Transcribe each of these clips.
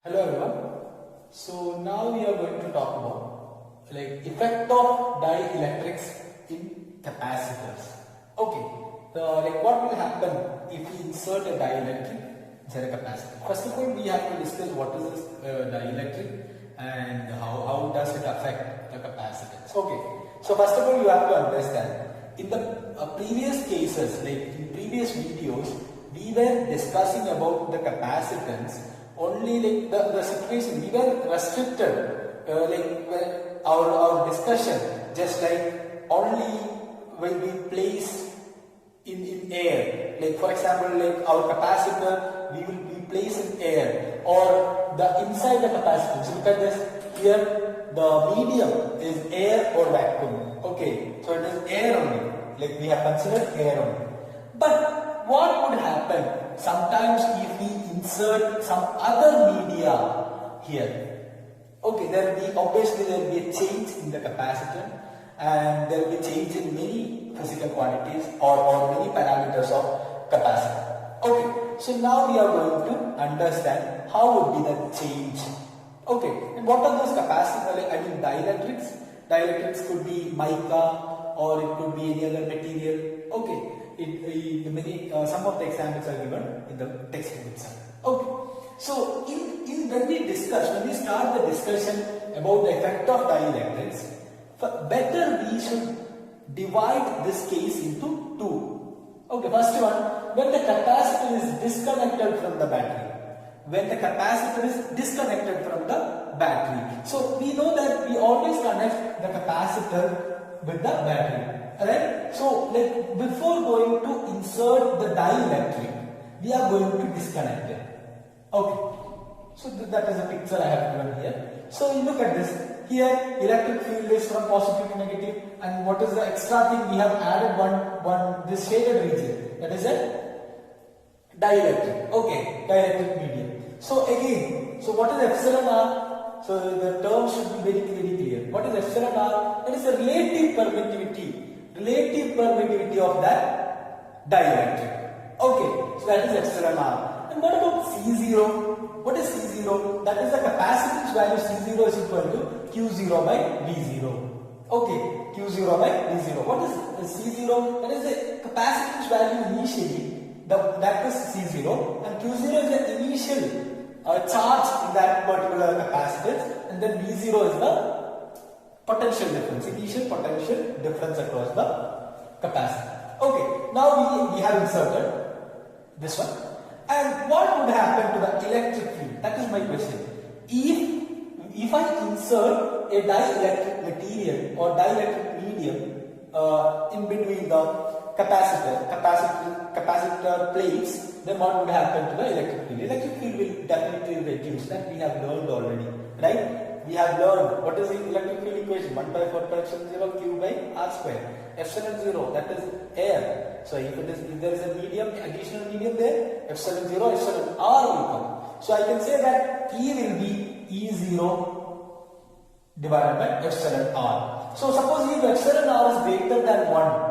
Hello everyone. So now we are going to talk about effect of dielectrics in capacitors. Okay. What will happen if we insert a dielectric inside a capacitor? First of all, we have to discuss what is this dielectric and how does it affect the capacitance. Okay. So first of all, you have to understand in the previous cases, like in previous videos, we were discussing about the capacitance. Only the situation we were restricted our discussion just like only when we place in air, like for example our capacitor we will be placed in air or the inside the capacitor. So look at this here, the medium is air or vacuum. Okay, so it is air only, like we have considered air only. But what would happen sometimes if we insert some other media here? Okay, there will be a change in the capacitor and there will be change in many physical quantities or many parameters of capacitor. Okay, so now we are going to understand how would be the change. Okay, and what are those capacitors? I mean dielectrics. Dielectrics could be mica or it could be any other material. Okay. Some of the examples are given in the textbook itself. Okay. So when we start the discussion about the effect of dielectrics, better we should divide this case into two. Okay, first one, when the capacitor is disconnected from the battery. When the capacitor is disconnected from the battery. So we know that we always connect the capacitor with the battery. Alright, so before going to insert the dielectric, we are going to disconnect it. Okay, so that is a picture I have given here. So you look at this. Here, electric field is from positive to negative, and what is the extra thing? We have added this shaded region. That is a dielectric. Okay, dielectric medium. So again, so what is epsilon R? So the term should be very clear. What is epsilon R? That is the relative permittivity of that dielectric. Okay, so that is epsilon R. And what about C0? What is C0? That is the capacitance value. C0 is equal to Q0 by V0. Okay, Q0 by V0. What is C0? That is the capacitance value initially. That is C0, and Q0 is the initial charge in that particular capacitance, and then V0 is the potential difference, initial potential difference across the capacitor. Okay, now we have inserted this one. And what would happen to the electric field? That is my question. If I insert a dielectric material or dielectric medium in between the capacitor plates, then what would happen to the electric field? Electric field will definitely reduce. That we have learned already, right? We have learned what is the electric field equation? 1 by 4 pi epsilon 0 Q by R square. Epsilon 0, that is air. So if there is a medium, additional medium there, epsilon 0, epsilon R will come. So I can say that E will be E0 divided by epsilon R. So suppose if epsilon R is greater than 1,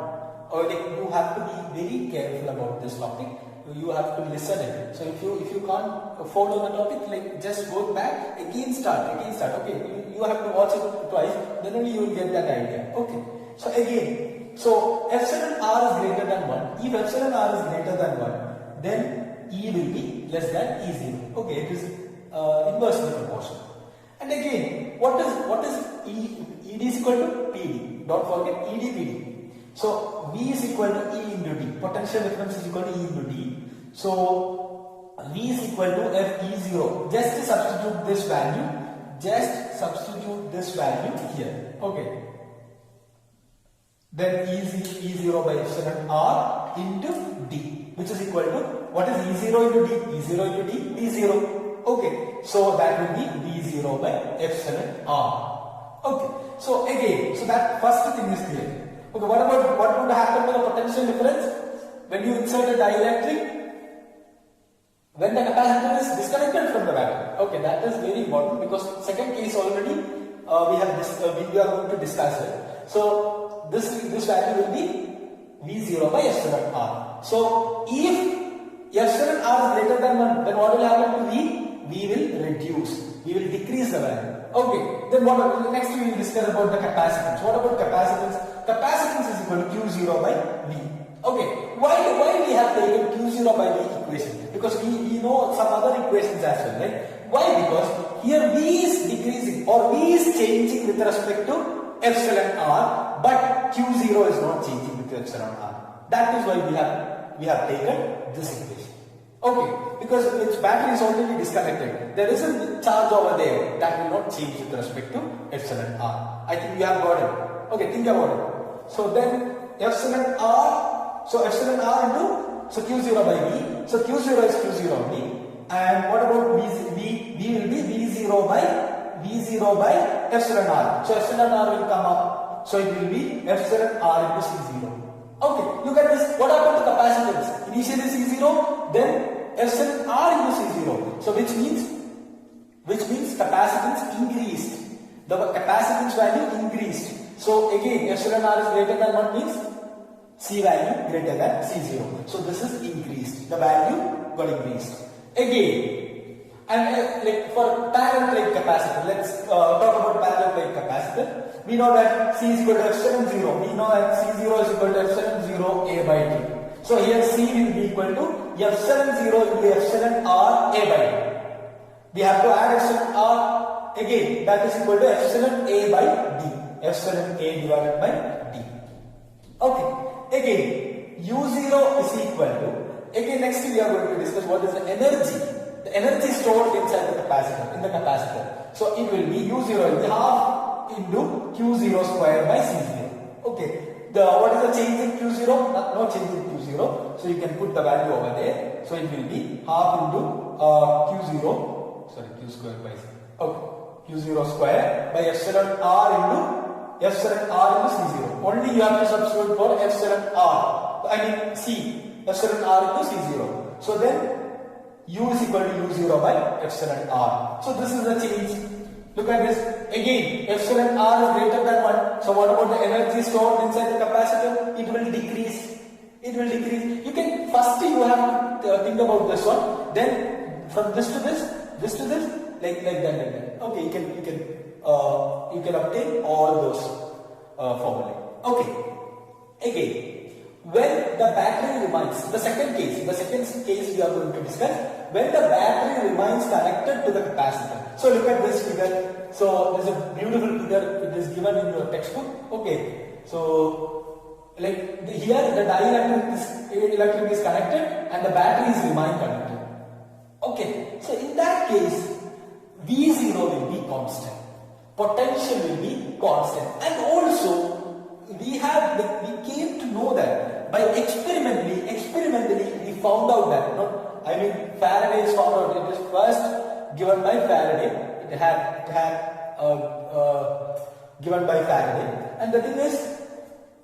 or you have to be very careful about this topic. You have to listen it. So if you can't follow the topic, just go back, again start. Okay, you have to watch it twice, then only you will get that idea. Okay. So again, so epsilon R is greater than 1. If epsilon R is greater than 1, then E will be less than E0. Okay, it is inversely proportional. And again, what is E? ED is equal to PD. Don't forget ED, PD. So V is equal to E into D. Potential difference is equal to E into D. So V is equal to FE0. Just substitute this value. Here. Okay. Then E0 by epsilon R into D, which is equal to what is E0 into D? E0 into D, D0. Okay. So that will be V0 by epsilon R. Okay. So again, so that first thing is clear. Okay, what would happen to the potential difference when you insert a dielectric? When the capacitor is disconnected from the battery. Okay, that is very important because second case already we are going to discuss it. So this value will be V0 by epsilon R. So if epsilon R is greater than 1, then what will happen to V? we will reduce, we will decrease the value. Okay, then what next we will discuss about the capacitance. What about capacitance? Capacitance is equal to Q0 by V. Okay, why we have taken Q0 by V equation? Because we know some other equations as well, right? Why? Because here V is decreasing or V is changing with respect to epsilon R, but Q0 is not changing with epsilon R. That is why we have taken this equation. Okay, because its battery is already disconnected. There is a charge over there that will not change with respect to epsilon R. I think you have got it. Okay, think about it. So then epsilon R, so epsilon R into, so Q0 by V. So Q0 is Q0 only. And what about V? V will be V0 by epsilon R. So epsilon R will come up. So it will be epsilon R into C0. Okay, look at this. What happened to capacitance? Initially C0, then epsilon R into C0. So which means capacitance increased. The capacitance value increased. So again, epsilon R is greater than what means? C value greater than C0. So this is increased. The value got increased. Again, and like for parallel plate capacitor, let's talk about parallel plate capacitor. We know that C is equal to epsilon 0. We know that C0 is equal to epsilon 0 A by T. So here C will be equal to epsilon 0 into epsilon R A by T. We have to add epsilon R again. That is equal to epsilon A by D. Epsilon A divided by D. Okay. Again, U0 is equal to, again next we are going to discuss what is the energy. The energy stored inside the capacitor, in the capacitor. So it will be U0 will be half into Q0 square by C0. Okay. What is the change in Q0? No change in Q0. So you can put the value over there. So it will be half into Q square by C. Okay. Q0 square by epsilon R into C0. Only you have to substitute for epsilon R. I mean C. Epsilon R into C0. So then U is equal to U0 by epsilon R. So this is the change. Look at this. Again, epsilon R is greater than 1. So what about the energy stored inside the capacitor? It will decrease. It will decrease. You can, first you have to think about this one. Then from this to this to this, like that. Okay, you can obtain all those formulae. Okay. Again, when the battery remains, the second case we are going to discuss, when the battery remains connected to the capacitor. So look at this figure. So there's a beautiful figure, it is given in your textbook. Okay. So like here the dielectric is connected and the batteries remain connected. Okay. So in that case, V0 will be constant. Potential will be constant. And also we came to know that by experimentally we found out that Faraday is found out. It is first given by Faraday. It had given by Faraday, and the thing is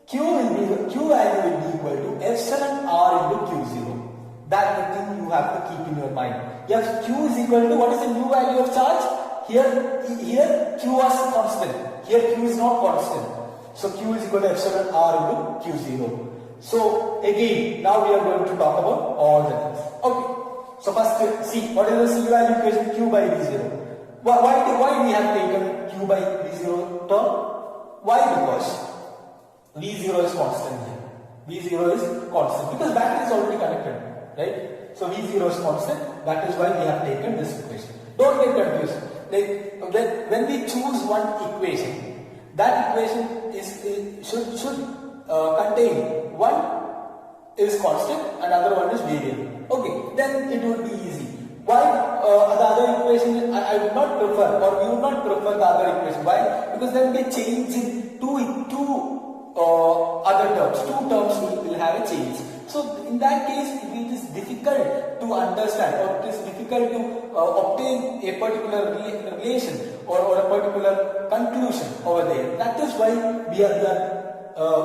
Q value will be equal to epsilon R into Q0. That's the thing you have to keep in your mind. Yes, Q is equal to, what is the new value of charge? Here Q was constant. Here Q is not constant. So Q is equal to epsilon R into Q0. So again, now we are going to talk about all the things. Okay. So first see, what is the C value equation? Q by V0. Why we have taken Q by V0 term? Why? Because V0 is constant here. V0 is constant because battery is already connected, right? So V0 is constant. That is why we have taken this equation. Don't get confused. Like when we choose one equation, that equation should contain one is constant and other one is variable. Okay, then it would be easy. Why the other equation I would not prefer, or we would not prefer the other equation? Why? Because then they change in two other terms. Two terms will have a change. So in that case, it is difficult to understand, or it is difficult to obtain a particular relation or a particular conclusion over there. That is why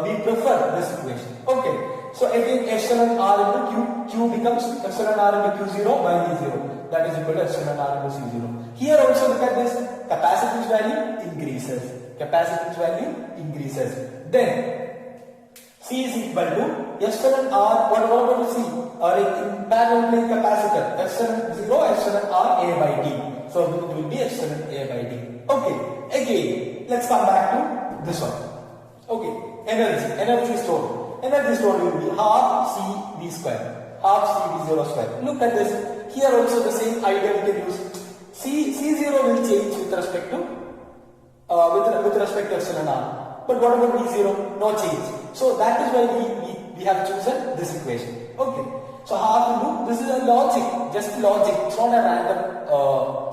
we prefer this equation. Okay. So again, epsilon R into Q becomes epsilon R into Q0 by V0. That is equal to epsilon R into C0. Here also look at this. Capacitance value increases. Capacitance value increases. Then C is equal to epsilon R. What about C? Or in parallel plate capacitor, epsilon 0, epsilon R A by D. So it will be epsilon A by D. Okay. Again, let's come back to this one. Okay. Energy stored. Energy stored will be half C V square. Half C V0 square. Look at this. Here also the same idea we can use. C0 will change with respect to epsilon R. But what about V0? No change. So that is why we have chosen this equation. Okay. So half into, this is a logic, just logic. It's not a random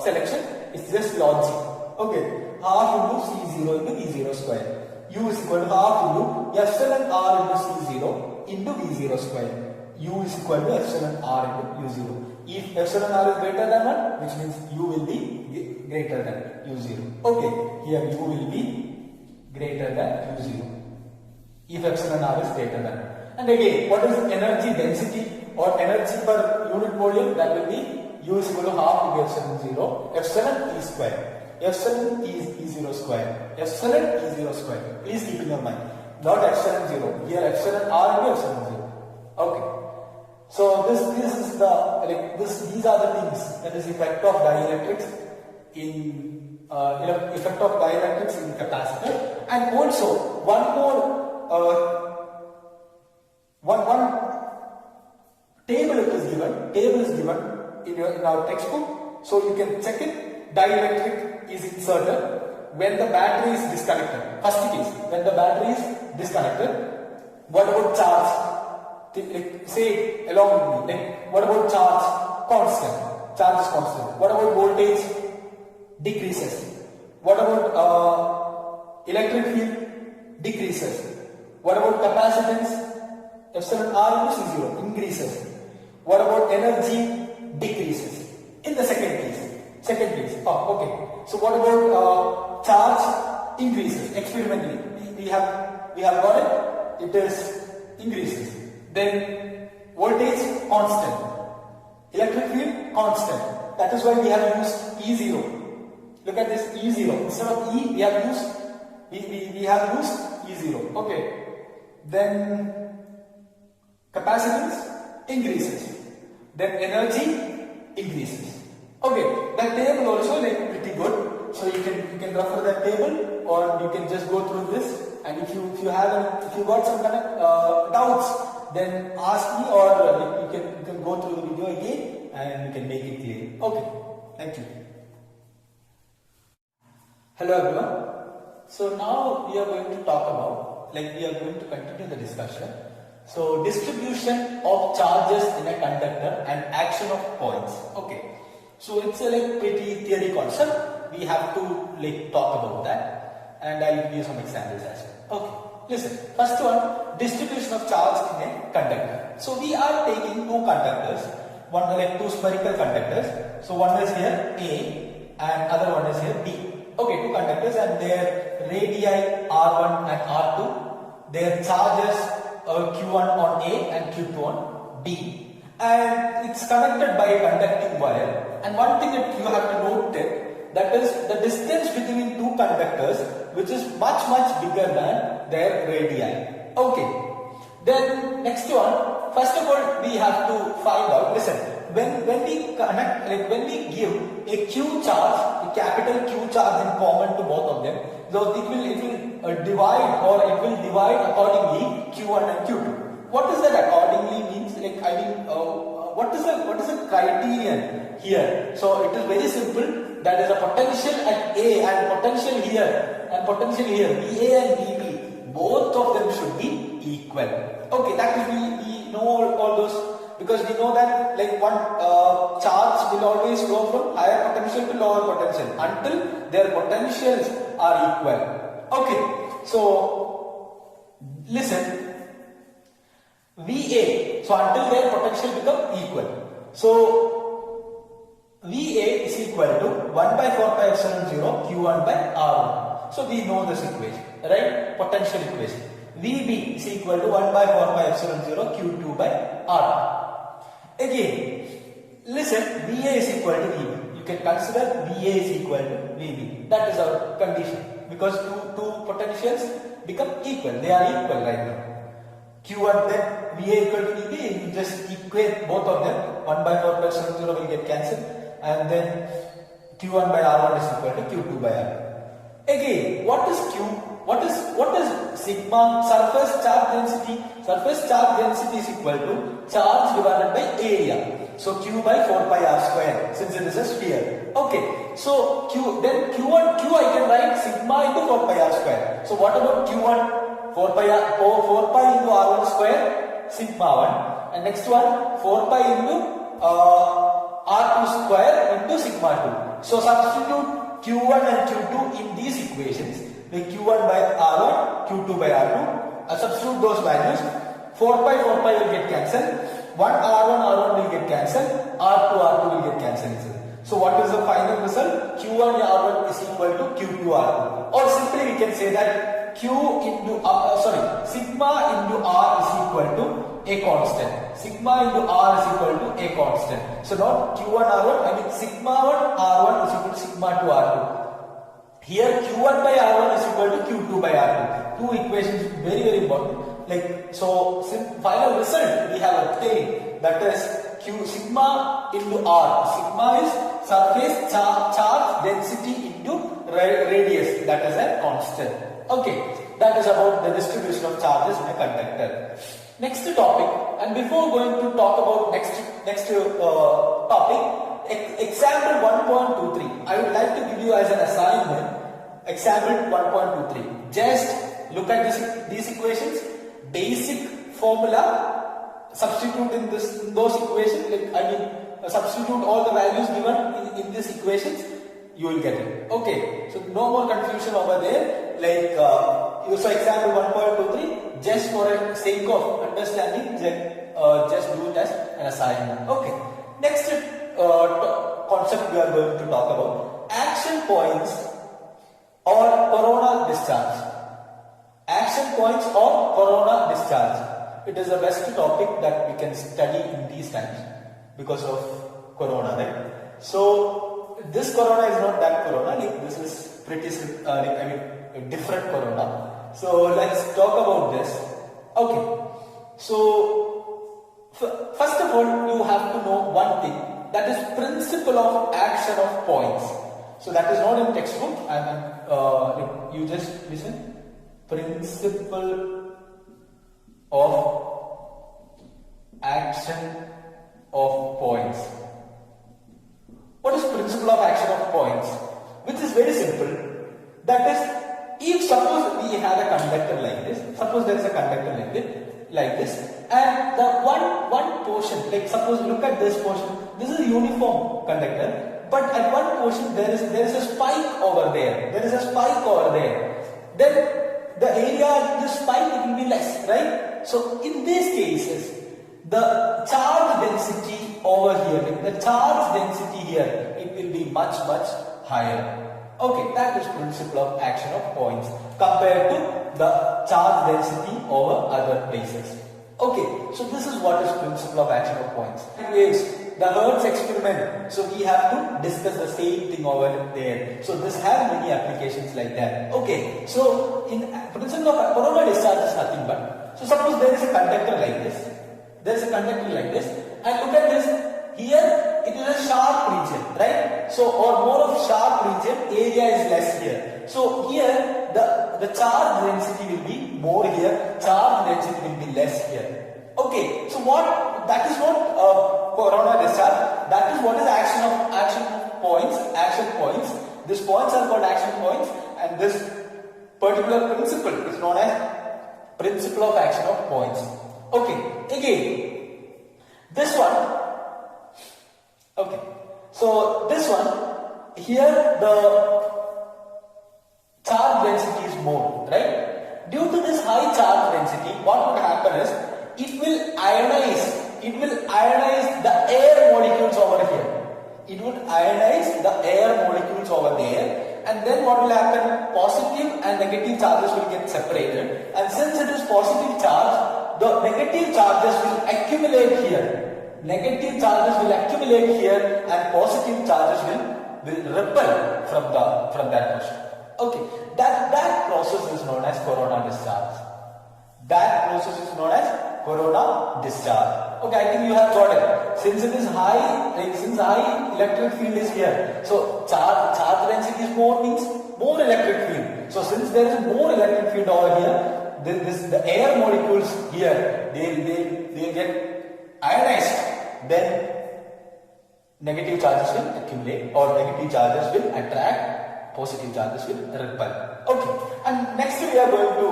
selection. It's just logic. Okay. Half into C0 into V0 square. U is equal to half into epsilon R into C0 into V0 square. U is equal to epsilon R into U0. If epsilon R is greater than 1, which means U will be greater than U0. Okay, here U will be greater than U0. If epsilon R is greater than 1. And again, what is energy density or energy per unit volume? That will be U is equal to half to epsilon 0, epsilon E square. Epsilon E0 square. Epsilon E0 square. Please keep in your mind. Not epsilon 0. Here epsilon R into epsilon 0. Okay. So this is the these are the things, that is effect of dielectrics in capacitor. And also one table is given in our textbook, so you can check it. Dielectric is inserted when the battery is disconnected. First case, when the battery is disconnected. What about charge? Say along with me. What about charge? Constant. Charge is constant. What about voltage? Decreases. What about electric field? Decreases. What about capacitance? Epsilon R into C0 increases. What about energy? Decreases. In the second case. Oh, okay. So what about charge? Increases. Experimentally, we have got it. It is increases. Then voltage constant, electric field constant. That is why we have used E0. Look at this E0. Instead of E, we have used E0. Okay. Then capacitance increases. Then energy increases. Okay. That table also pretty good. So you can refer that table, or you can just go through this. And if you got some kind of doubts, then ask me, or you can go through the video again and you can make it clear. Okay, thank you. Hello everyone. So now we are going to talk about, we are going to continue the discussion. So distribution of charges in a conductor and action of points. Okay. So it's a pretty theory concept. We have to talk about that, and I'll give you some examples as well. Okay. Listen, first one, distribution of charge in a conductor. So we are taking two conductors, two spherical conductors. So one is here A and other one is here B. Okay, two conductors and their radii R1 and R2. Their charges Q1 on A and Q2 on B. And it's connected by a conducting wire. And one thing that you have to note that is the distance between two conductors, which is much bigger than their radii. Okay. Then next one, first of all we have to find out, listen, when we connect, when we give a Q charge, a capital Q charge in common to both of them, so it will divide accordingly Q1 and Q2. What is that accordingly means? What is the criterion here? So it is very simple. That is a potential at A and potential here VA and VB, both of them should be equal. Okay, that is we know all those, because we know that one charge will always go from higher potential to lower potential until their potentials are equal. Okay, so listen, VA, so until their potential become equal. So VA is equal to 1 by 4 pi epsilon 0 Q1 by R1. So we know this equation, right? Potential equation. VB is equal to 1 by 4 pi epsilon 0 Q2 by R2. Again, listen, VA is equal to VB. You can consider VA is equal to VB. That is our condition, because two potentials become equal. They are equal right now. Q1 then VA equal to VB, you just equate both of them. 1 by 4 plus 0 will get cancelled, and then Q1 by R1 is equal to Q2 by R2. Again, what is Q? What is sigma? Surface charge density. Surface charge density is equal to charge divided by area. So Q by 4 pi R square, since it is a sphere. Okay. So Q I can write sigma into 4 pi R square. So what about Q1? 4 pi into R1 square sigma 1, and next one 4 pi into R2 square into sigma 2. So substitute Q1 and Q2 in these equations, like Q1 by R1, Q2 by R2. Substitute those values. 4 pi will get cancelled. 1 R1 will get cancelled. R2 will get cancelled. So what is the final result? Q1 R1 is equal to Q2 R2. Or simply we can say that sigma into R is equal to a constant. Sigma into R is equal to a constant. So now Q1 R1, sigma 1 R1 is equal to sigma 2 R2. Here Q1 by R1 is equal to Q2 by R2. Two equations, very important. So final result we have obtained, that is sigma into R. Sigma is surface charge density into radius, that is a constant. Okay, that is about the distribution of charges in a conductor. Next topic, and before going to talk about next topic, example 1.23. I would like to give you as an assignment example 1.23. Just look at these equations, basic formula, substitute in those equations. Substitute all the values given in these equations. You will get it. Okay, so no more confusion over there. So example 1.23, just for the sake of understanding, just do it as an assignment. Okay, next concept we are going to talk about, action points or corona discharge. Action points or corona discharge. It is the best topic that we can study in these times because of corona, right? So this corona is not that corona. This is pretty a different corona. So let's talk about this. Okay. So first of all, you have to know one thing, that is principle of action of points. So that is not in textbook. You just listen. Principle of action of points. What is principle of action of points? Which is very simple. That is, if suppose we have a conductor like this, suppose there is a conductor like this, and the one portion, suppose look at this portion, this is a uniform conductor, but at one portion there is a spike over there. Then the area of this spike, it will be less, right? So in these cases, the charge density over here, it will be much higher. Okay, that is principle of action of points compared to the charge density over other places. Okay, so this is what is principle of action of points. Anyways, the Hertz experiment. So we have to discuss the same thing over there. So this has many applications like that. Okay, so in principle of corona discharge is nothing but, so suppose there is a conductor like this. And look at this. Here it is a sharp region, right? So, or more of sharp region, area is less here. So here the charge density will be more here, charge density will be less here. Okay, so that is not corona discharge, that is what is action points. These points are called action points, and this particular principle is known as principle of action of points. Okay, again, this one. Okay, so this one, here the charge density is more, right? Due to this high charge density, what would happen is, it will ionize the air molecules over here. It would ionize the air molecules over there, and then what will happen? Positive and negative charges will get separated, and since it is positive charge, the negative charges will accumulate here. Negative charges will accumulate here, and positive charges will repel from that portion. Okay, that process is known as corona discharge. That process is known as discharge. Okay, I think you have got it. Since it is high, since high electric field is here, so charge density is more means more electric field. So since there is more electric field over here, the air molecules here they get ionized. Then negative charges will accumulate or negative charges will attract, positive charges will repel. Okay, and next we are going to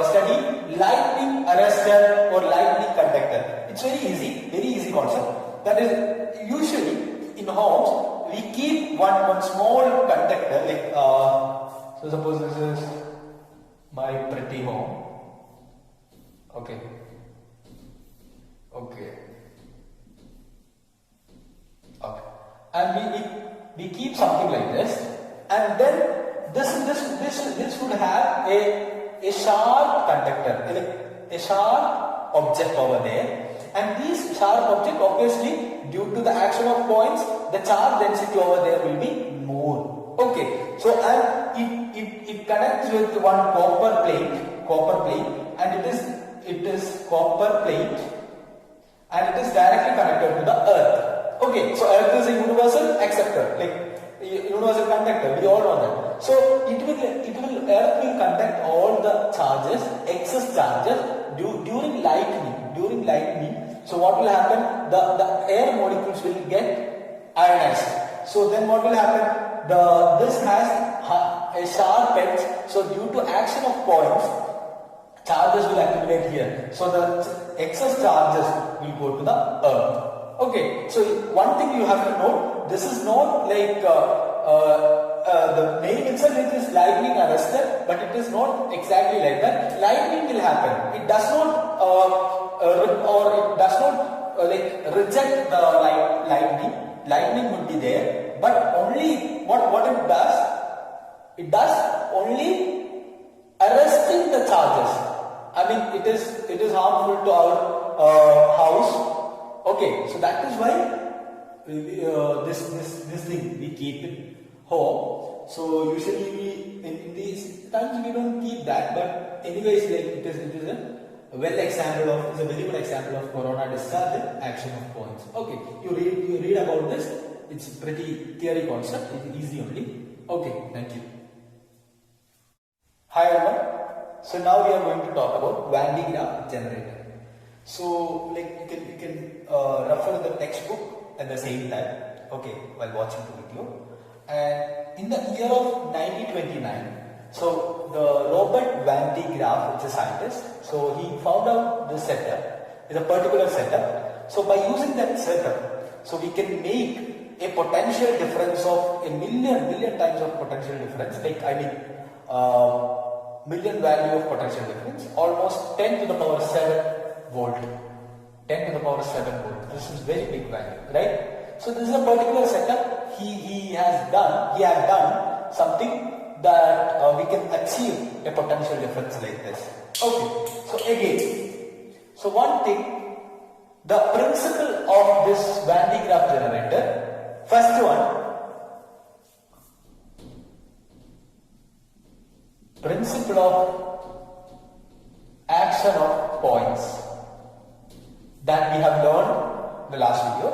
study lightning arrestor or lightning conductor. It's very easy concept. That is, usually in homes we keep one small conductor like so suppose this is my pretty home. Okay. And we keep something like this, and then this would have a sharp conductor, a sharp object over there, and these sharp object obviously due to the action of points, the charge density over there will be more. Okay, so and it connects with one copper plate, and it is copper plate, and it is directly connected to the earth. Okay, so earth is a universal acceptor, like universal conductor, we all know that. So earth will conduct all the charges, excess charges during lightning. So what will happen? The air molecules will get ionized. So then what will happen? This has a sharp edge, so due to action of points, charges will accumulate here. So the excess charges will go to the earth. Okay, so one thing you have to note, this is not like the name itself, it is lightning arrestor, but it is not exactly like that. Lightning will happen. It does not reject the lightning. Lightning would be there, but only what it does only arresting the charges. I mean, it is harmful to our house. Okay, so that is why this thing we keep it home. So usually in these times we don't keep that, but anyways, like it is a very good example of corona discharge and action of points. Okay, you read about this. It's pretty theory concept. It's easy only. Okay, thank you. Hi everyone. So now we are going to talk about Van de Graaff generator. So like you can refer the textbook at the same time, okay, while watching the video. And in the year of 1929, so the Robert Van de Graaff, which is a scientist, so he found out this setup, is a particular setup. So by using that setup, so we can make a potential difference of a million times of potential difference, like I mean million value of potential difference, almost 10 to the power 7 volt. 10 to the power 7 volt. This is very big value, right? So this is a particular setup. He had done something that we can achieve a potential difference like this. Okay. So again, so one thing, the principle of this Van de Graaff generator. First one, principle of action of points that we have learned in the last video,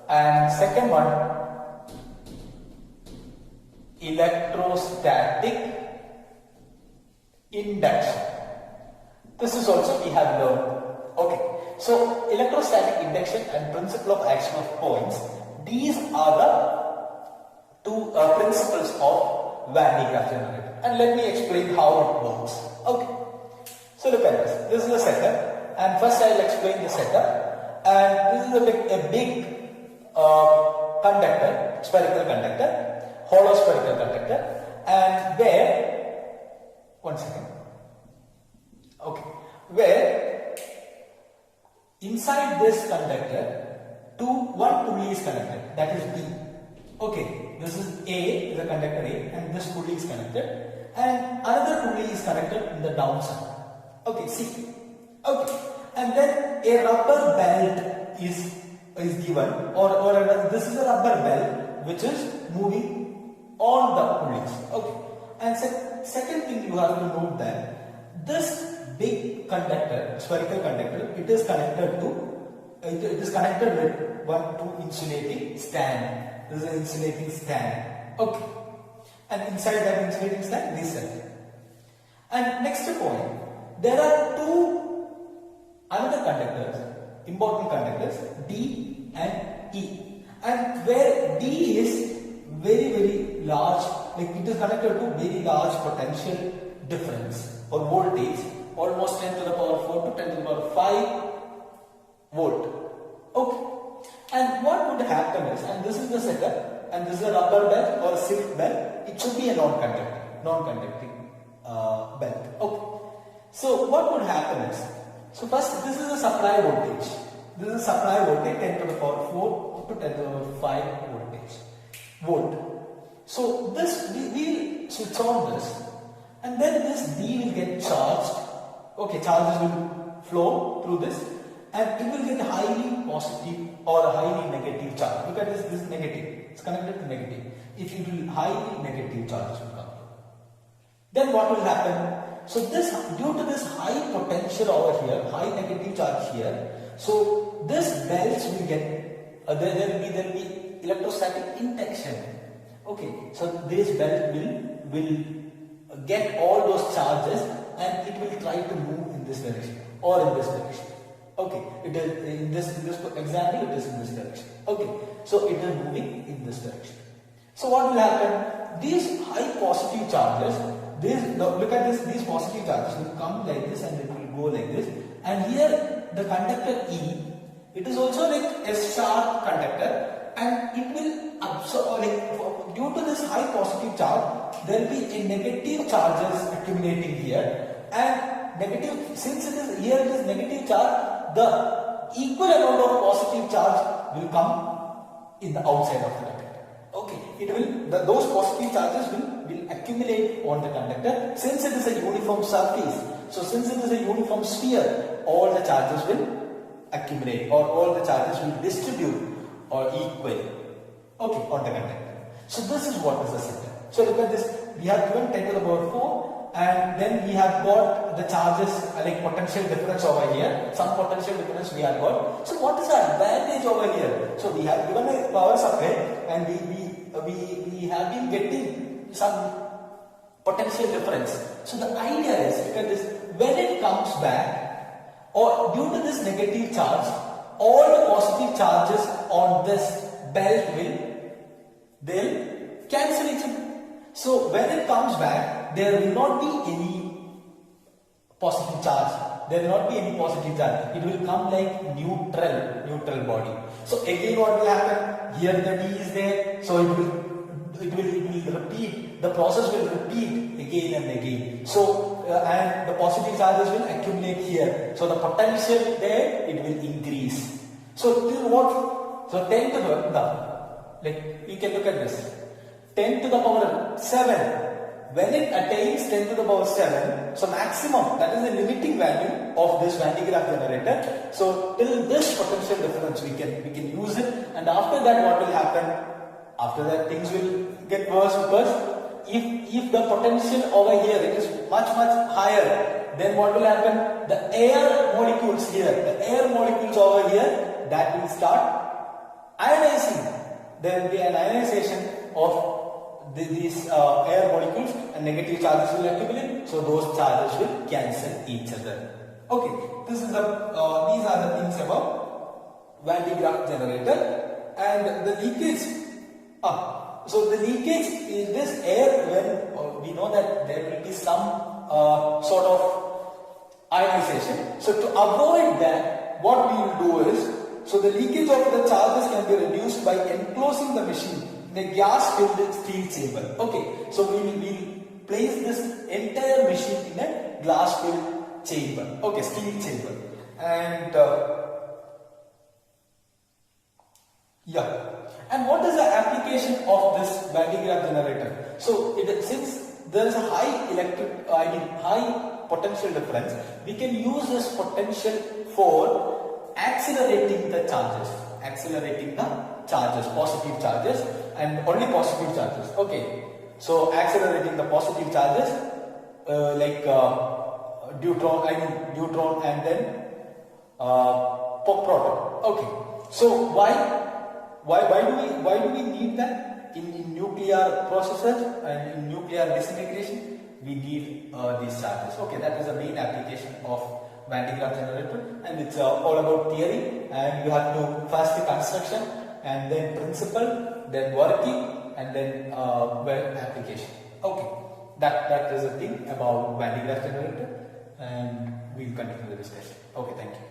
and second one, electrostatic induction. This is also we have learned. Okay, so electrostatic induction and principle of action of points, these are the two principles of Van de Graaff generator. And let me explain how it works. Okay, so look at this. This is the setup, and first I will explain the setup. And this is a big conductor, spherical conductor, hollow spherical conductor, and where, one second, okay, where inside this conductor, one pulley is connected, that is B. Okay, this is A, the conductor A, and this pulley is connected, and another pulley is connected in the downside. Okay, see. Okay, and then a rubber belt is given, or this is a rubber belt which is moving on the pulleys. Okay, and second thing you have to note that this big conductor, spherical conductor, it is connected with two insulating stand. This is an insulating stand. Okay. And inside that insulating stand, this cell. And next point, there are two another conductors, important conductors, D and E. And where D is very large, like it is connected to very large potential difference or voltage, almost 10 to the power 4 to 10 to the power 5 volt. Okay. And what would happen is, and this is the setup, and this is a rubber belt or a silk belt, it should be a non-conducting belt. Okay. So what would happen is, so first this is a supply voltage. This is a supply voltage 10 to the power 4 to 10 to the power 5 volt. So this we will switch on this, and then this D will get charged. Okay, charges will flow through this, and it will get highly positive or highly negative charge. Look at this negative. It's connected to negative. If it will highly negative charges will come. Then what will happen? So this, due to this high potential over here, high negative charge here, so this belts will get there will be electrostatic intention. Okay, so this belt will get all those charges and it will try to move in this direction or in this direction. Okay, it is in this example it is in this direction. Okay, so it is moving in this direction. So what will happen? These high positive charges, look at this, these positive charges will come like this and it will go like this. And here the conductor E, it is also like a sharp conductor, and it will absorb, like due to this high positive charge, there will be a negative charges accumulating here, and negative, since it is here it is negative charge, the equal amount of positive charge will come in the outside of the conductor. Okay, it will, those positive charges will accumulate on the conductor, since it is a uniform surface. So since it is a uniform sphere, all the charges will accumulate, or all the charges will distribute or equal, okay, on the conductor. So this is what is the system. So look at this, we have given 10 to the power 4, and then we have got the charges like potential difference over here, some potential difference we have got. So what is the advantage over here? So we have given a power supply, and we have been getting some potential difference. So the idea is, look at this, when it comes back, or due to this negative charge, all the positive charges on this belt they'll cancel each other. So when it comes back, there will not be any positive charge. There will not be any positive charge. It will come like neutral body. So again what will happen? Here the D is there, so it will repeat. The process will repeat again and again. So and the positive charges will accumulate here. So the potential there, it will increase. So till what? So 10 to the, like you can look at this. 10 to the power 7. When it attains 10 to the power 7, so maximum, that is the limiting value of this Van de Graaff generator. So till this potential difference we can use it, and after that what will happen? After that things will get worse, because if the potential over here it is much higher, then what will happen? The air molecules here, the air molecules over here, that will start ionizing. There will be an ionization of these air molecules, and negative charges will accumulate, so those charges will cancel each other. Okay, this is the these are the things about Van de Graaff generator. And the leakage. So the leakage is this air, when we know that there will be some sort of ionization. So to avoid that, what we will do is, so the leakage of the charges can be reduced by enclosing the machine in a gas-filled steel chamber. Okay, so we will place this entire machine in a glass-filled chamber. Okay, steel chamber. And yeah. And what is the application of this Van de Graaff generator? So since there is a high potential difference, we can use this potential for accelerating the charges, positive charges, and only positive charges. Okay, so accelerating the positive charges, neutron and then proton. Okay. So why do we need that in nuclear processes and in nuclear disintegration? We need these charges. Okay, that is the main application of Van de Graaff generator, and it's all about theory, and you have to first the construction and then principle, then working, and then application. Okay, that is the thing about Van de Graaff generator, and we'll continue the discussion. Okay, thank you.